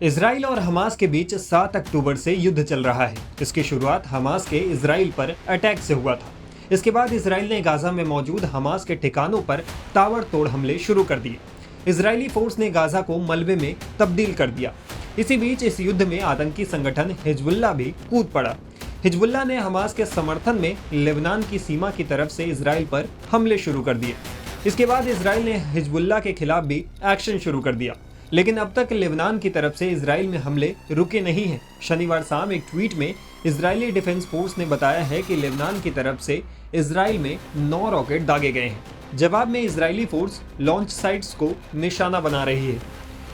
Israel और Hamas के बीच 7 अक्टूबर से युद्ध चल रहा है। इसकी शुरुआत हमास के इजराइल पर अटैक से हुआ था। इसके बाद इजराइल ने गाजा में मौजूद हमास के ठिकानों पर ताबड़तोड़ हमले शुरू कर दिए। इजरायली फोर्स ने गाजा को मलबे में तब्दील कर दिया। इसी बीच इस युद्ध में आतंकी संगठन हिजबुल्लाह भी कूद पड़ा। हिजबुल्लाह ने हमास के समर्थन में लेबनान की सीमा की तरफ से इजराइल पर हमले शुरू कर दिए। इसके बाद इजराइल ने हिजबुल्लाह के खिलाफ भी एक्शन शुरू कर दिया, लेकिन अब तक लेबनान की तरफ से इजराइल में हमले रुके नहीं हैं। शनिवार शाम एक ट्वीट में इजरायली डिफेंस फोर्स ने बताया है कि लेबनान की तरफ से इजराइल में 9 रॉकेट दागे गए हैं। जवाब में इजरायली फोर्स लॉन्च साइट्स को निशाना बना रही है।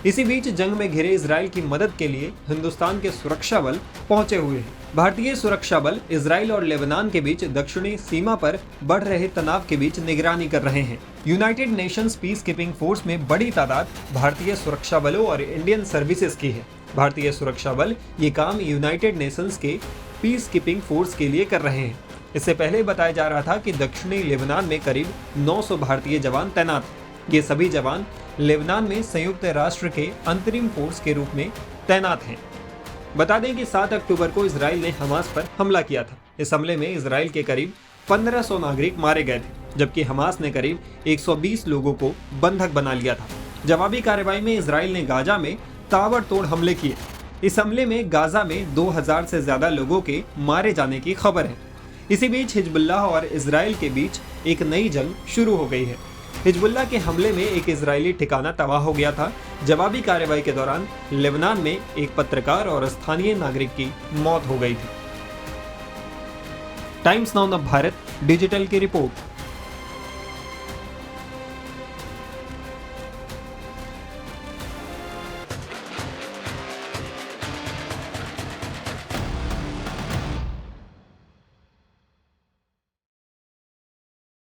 इसी बीच जंग में घिरे इजराइल की मदद के लिए हिंदुस्तान के सुरक्षा बल पहुंचे हुए हैं। भारतीय सुरक्षा बल इजराइल और लेबनान के बीच दक्षिणी सीमा पर बढ़ रहे तनाव के बीच निगरानी कर रहे हैं। United Nations peace keeping force में बड़ी तादाद भारतीय सुरक्षा बलों और इंडियन सर्विसेज की है। भारतीय सुरक्षा बल ये काम यूनाइटेड नेशंस के पीस कीपिंग फोर्स के लिए कर रहे हैं। इससे पहले बताया जा रहा था कि दक्षिणी लेबनान में करीब 900 भारतीय जवान तैनात हैं। ये सभी जवान लेबनान में संयुक्त राष्ट्र के अंतरिम फोर्स के रूप में तैनात हैं। बता दें कि 7 अक्टूबर को इजराइल ने हमास पर हमला किया था। इस हमले में इजराइल के करीब 1500 नागरिक मारे गए थे, जबकि हमास ने करीब 120 लोगों को बंधक बना लिया था। जवाबी कार्रवाई में इजराइल ने गाजा में ताबड़तोड़ हमले किए। इस हमले में गाजा में 2000 से ज्यादा लोगों के मारे जाने की खबर है। इसी बीच हिजबुल्लाह और इजराइल के बीच एक नई जंग शुरू हो गई है। हिजबुल्लाह के हमले में एक इजरायली ठिकाना तबाह हो गया था। जवाबी कार्रवाई के दौरान लेबनान में एक पत्रकार और स्थानीय नागरिक की मौत हो गई थी। टाइम्स नाउ भारत डिजिटल की रिपोर्ट।